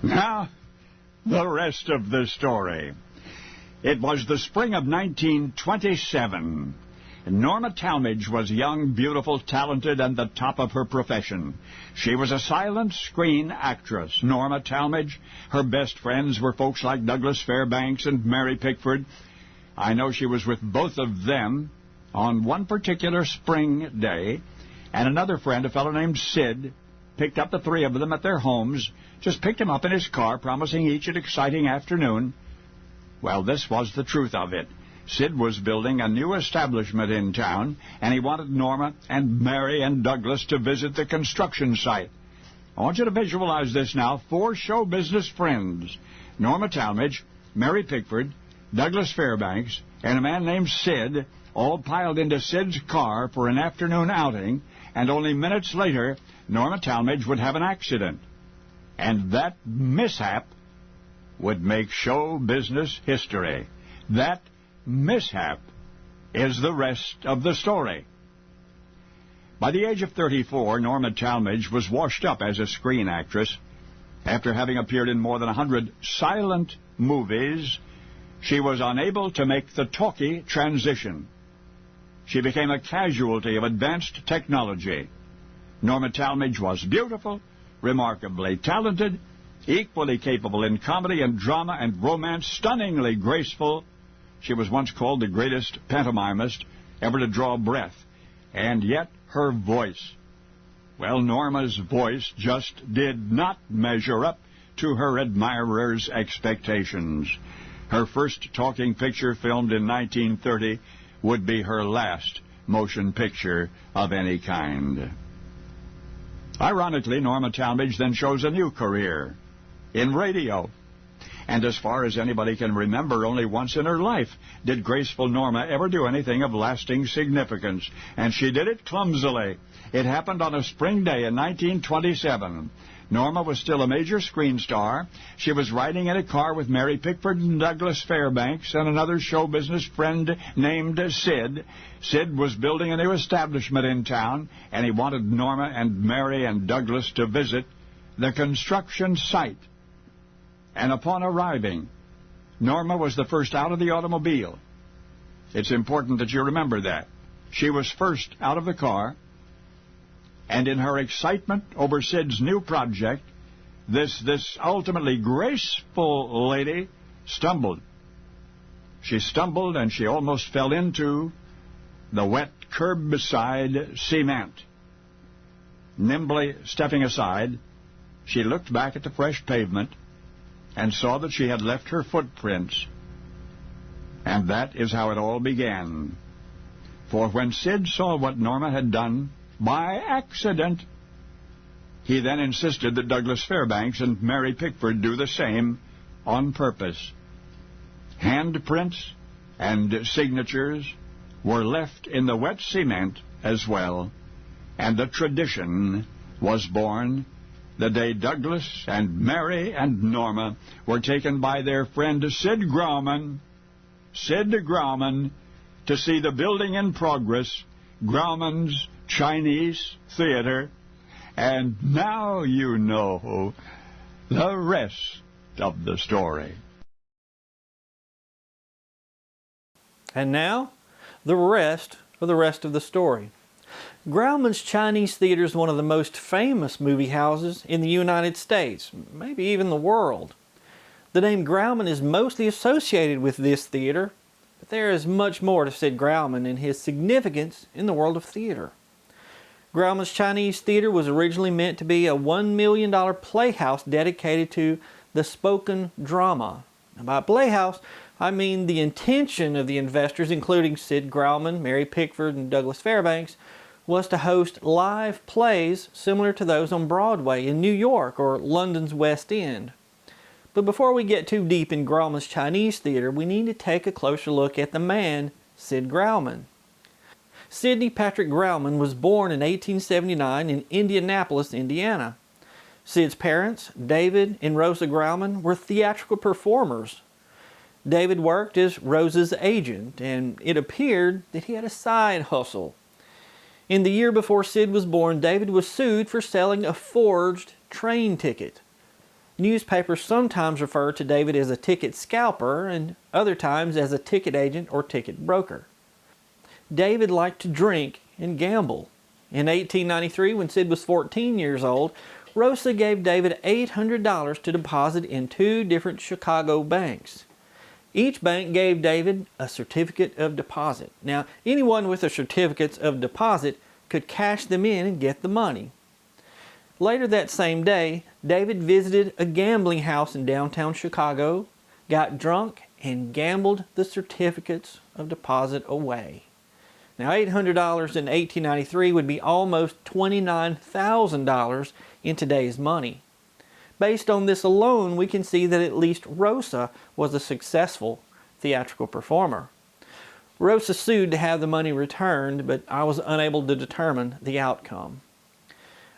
Now, the rest of the story. It was the spring of 1927. Norma Talmadge was young, beautiful, talented, and the top of her profession. She was a silent screen actress. Norma Talmadge, her best friends were folks like Douglas Fairbanks and Mary Pickford. I know she was with both of them on one particular spring day, and another friend, a fellow named Sid, picked up the three of them at their homes, just picked them up in his car, promising each an exciting afternoon. Well, this was the truth of it. Sid was building a new establishment in town, and he wanted Norma and Mary and Douglas to visit the construction site. I want you to visualize this now. 4 show business friends, Norma Talmadge, Mary Pickford, Douglas Fairbanks, and a man named Sid, all piled into Sid's car for an afternoon outing, and only minutes later, Norma Talmadge would have an accident. And that mishap would make show business history. That mishap is the rest of the story. By the age of 34, Norma Talmadge was washed up as a screen actress. After having appeared in more than 100 silent movies, she was unable to make the talkie transition. She became a casualty of advanced technology. Norma Talmadge was beautiful, remarkably talented, equally capable in comedy and drama and romance, stunningly graceful. She was once called the greatest pantomimist ever to draw breath. And yet her voice, well, Norma's voice just did not measure up to her admirers' expectations. Her first talking picture, filmed in 1930, would be her last motion picture of any kind. Ironically, Norma Talmadge then chose a new career in radio. And as far as anybody can remember, only once in her life did graceful Norma ever do anything of lasting significance. And she did it clumsily. It happened on a spring day in 1927. Norma was still a major screen star. She was riding in a car with Mary Pickford and Douglas Fairbanks and another show business friend named Sid. Sid was building a new establishment in town, and he wanted Norma and Mary and Douglas to visit the construction site. And upon arriving, Norma was the first out of the automobile. It's important that you remember that. She was first out of the car, and in her excitement over Sid's new project, this ultimately graceful lady stumbled. She stumbled and she almost fell into the wet curbside cement. Nimbly stepping aside, she looked back at the fresh pavement and saw that she had left her footprints. And that is how it all began. For when Sid saw what Norma had done by accident, he then insisted that Douglas Fairbanks and Mary Pickford do the same on purpose. Handprints and signatures were left in the wet cement as well, and the tradition was born the day Douglas and Mary and Norma were taken by their friend Sid Grauman, to see the building in progress, Grauman's Chinese Theater. And now you know the rest of the story. And now, the rest of the story. Grauman's Chinese Theater is one of the most famous movie houses in the United States, maybe even the world. The name Grauman is mostly associated with this theater, but there is much more to Sid Grauman and his significance in the world of theater. Grauman's Chinese Theater was originally meant to be a $1 million playhouse dedicated to the spoken drama. And by playhouse, I mean the intention of the investors, including Sid Grauman, Mary Pickford, and Douglas Fairbanks, was to host live plays similar to those on Broadway in New York or London's West End. But before we get too deep in Grauman's Chinese Theater, we need to take a closer look at the man, Sid Grauman. Sidney Patrick Grauman was born in 1879 in Indianapolis, Indiana. Sid's parents, David and Rosa Grauman, were theatrical performers. David worked as Rosa's agent, and it appeared that he had a side hustle. In the year before Sid was born, David was sued for selling a forged train ticket. Newspapers sometimes refer to David as a ticket scalper and other times as a ticket agent or ticket broker. David liked to drink and gamble. In 1893, when Sid was 14 years old, Rosa gave David $800 to deposit in 2 different Chicago banks. Each bank gave David a certificate of deposit. Now, anyone with a certificate of deposit could cash them in and get the money. Later that same day, David visited a gambling house in downtown Chicago, got drunk, and gambled the certificates of deposit away. Now, $800 in 1893 would be almost $29,000 in today's money. Based on this alone, we can see that at least Rosa was a successful theatrical performer. Rosa sued to have the money returned, but I was unable to determine the outcome.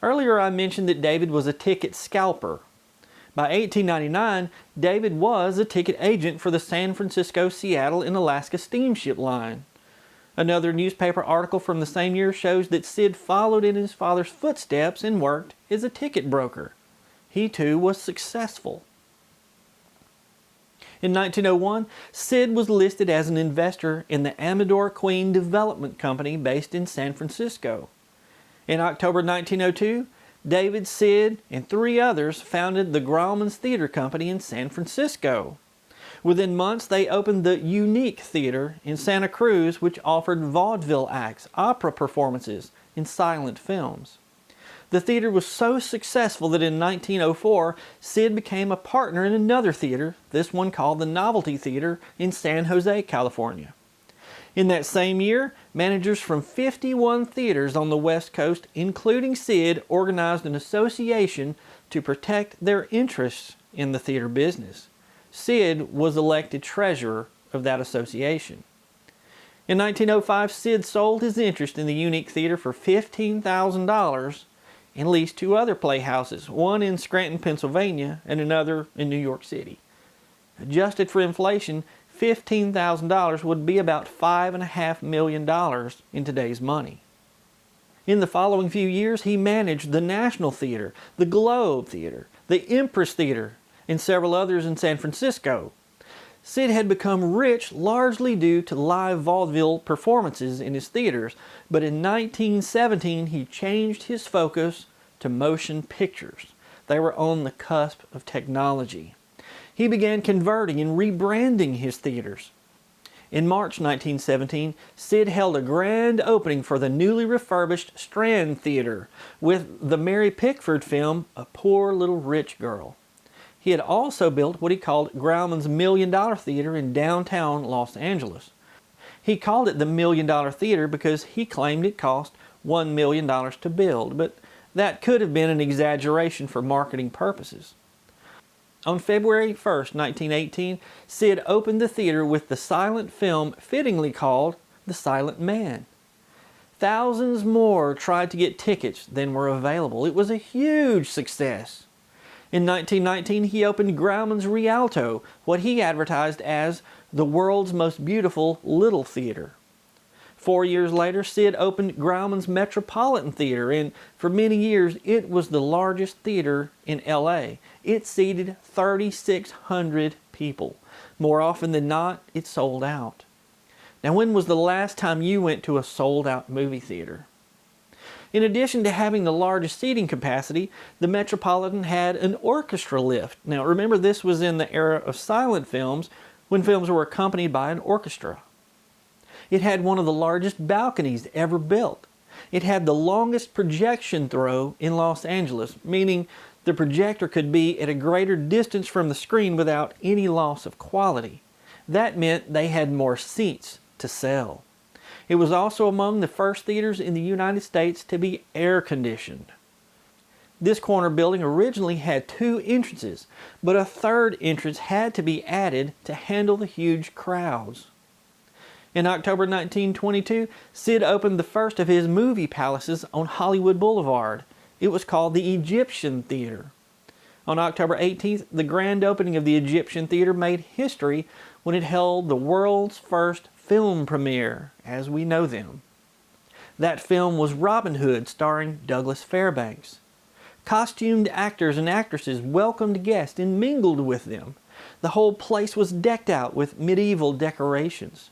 Earlier I mentioned that David was a ticket scalper. By 1899, David was a ticket agent for the San Francisco, Seattle, and Alaska steamship line. Another newspaper article from the same year shows that Sid followed in his father's footsteps and worked as a ticket broker. He too was successful. In 1901, Sid was listed as an investor in the Amador Queen Development Company based in San Francisco. In October 1902, David, Sid, and 3 others founded the Grauman's Theater Company in San Francisco. Within months, they opened the Unique Theater in Santa Cruz, which offered vaudeville acts, opera performances, and silent films. The theater was so successful that in 1904, Sid became a partner in another theater, this one called the Novelty Theater in San Jose, California. In that same year, managers from 51 theaters on the West Coast, including Sid, organized an association to protect their interests in the theater business. Sid was elected treasurer of that association. In 1905, Sid sold his interest in the Unique Theater for $15,000 and leased 2 other playhouses, one in Scranton, Pennsylvania, and another in New York City. Adjusted for inflation, $15,000 would be about $5.5 million in today's money. In the following few years, he managed the National Theater, the Globe Theater, the Empress Theater, and several others in San Francisco. Sid had become rich largely due to live vaudeville performances in his theaters, but in 1917 he changed his focus to motion pictures. They were on the cusp of technology. He began converting and rebranding his theaters. In March 1917, Sid held a grand opening for the newly refurbished Strand Theater with the Mary Pickford film, A Poor Little Rich Girl. He had also built what he called Grauman's $1 Million Theater in downtown Los Angeles. He called it the $1 Million Theater because he claimed it cost $1 million to build, but that could have been an exaggeration for marketing purposes. On February 1st, 1918, Sid opened the theater with the silent film fittingly called The Silent Man. Thousands more tried to get tickets than were available. It was a huge success. In 1919, he opened Grauman's Rialto, what he advertised as the world's most beautiful little theater. 4 years later, Sid opened Grauman's Metropolitan Theater, and for many years it was the largest theater in LA. It seated 3,600 people. More often than not, it sold out. Now, when was the last time you went to a sold-out movie theater? In addition to having the largest seating capacity, the Metropolitan had an orchestra lift. Now, remember, this was in the era of silent films, when films were accompanied by an orchestra. It had one of the largest balconies ever built. It had the longest projection throw in Los Angeles, meaning the projector could be at a greater distance from the screen without any loss of quality. That meant they had more seats to sell. It was also among the first theaters in the United States to be air-conditioned. This corner building originally had 2 entrances, but a 3rd entrance had to be added to handle the huge crowds. In October 1922, Sid opened the first of his movie palaces on Hollywood Boulevard. It was called the Egyptian Theater. On October 18th, the grand opening of the Egyptian Theater made history when it held the world's first film premiere, as we know them. That film was Robin Hood, starring Douglas Fairbanks. Costumed actors and actresses welcomed guests and mingled with them. The whole place was decked out with medieval decorations.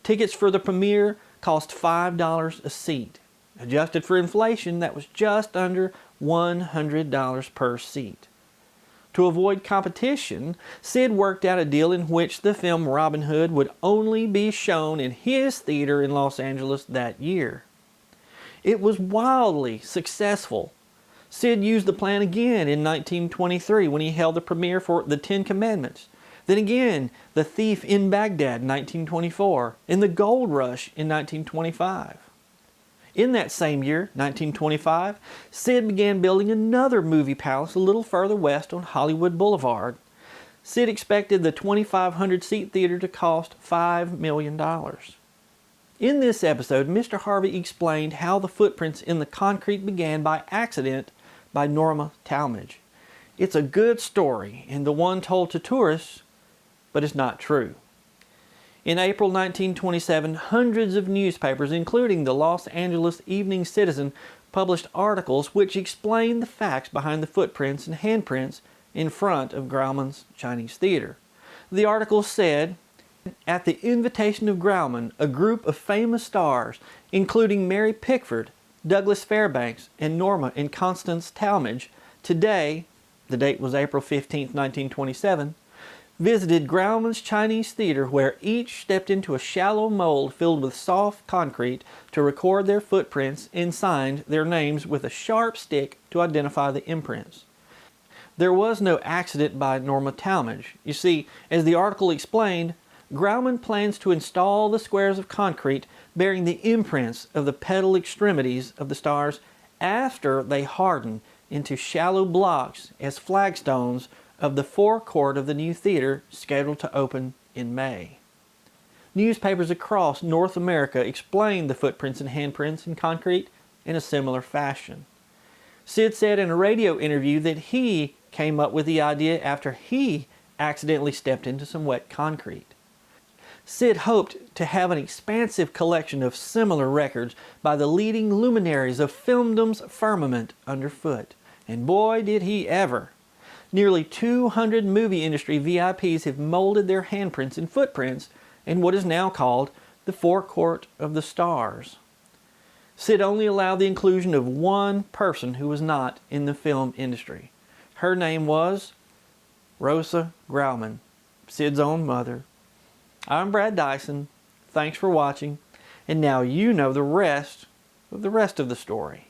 Tickets for the premiere cost $5 a seat. Adjusted for inflation, that was just under $100 per seat. To avoid competition, Sid worked out a deal in which the film Robin Hood would only be shown in his theater in Los Angeles that year. It was wildly successful. Sid used the plan again in 1923 when he held the premiere for The Ten Commandments. Then again, The Thief in Baghdad in 1924, and The Gold Rush in 1925. In that same year, 1925, Sid began building another movie palace a little further west on Hollywood Boulevard. Sid expected the 2,500-seat theater to cost $5 million. In this episode, Mr. Harvey explained how the footprints in the concrete began by accident by Norma Talmadge. It's a good story and the one told to tourists, but it's not true. In April 1927, hundreds of newspapers, including the Los Angeles Evening Citizen, published articles which explained the facts behind the footprints and handprints in front of Grauman's Chinese Theater. The articles said, "At the invitation of Grauman, a group of famous stars, including Mary Pickford, Douglas Fairbanks, and Norma and Constance Talmadge, today," the date was April 15, 1927, "visited Grauman's Chinese Theater, where each stepped into a shallow mold filled with soft concrete to record their footprints and signed their names with a sharp stick to identify the imprints." There was no accident by Norma Talmadge. You see, as the article explained, Grauman plans to install the squares of concrete bearing the imprints of the pedal extremities of the stars after they harden into shallow blocks as flagstones of the forecourt of the new theater scheduled to open in May. Newspapers across North America explained the footprints and handprints in concrete in a similar fashion. Sid said in a radio interview that he came up with the idea after he accidentally stepped into some wet concrete. Sid hoped to have an expansive collection of similar records by the leading luminaries of filmdom's firmament underfoot. And boy, did he ever! Nearly 200 movie industry VIPs have molded their handprints and footprints in what is now called the Forecourt of the Stars. Sid only allowed the inclusion of one person who was not in the film industry. Her name was Rosa Grauman, Sid's own mother. I'm Brad Dison. Thanks for watching. And now you know the rest of the story.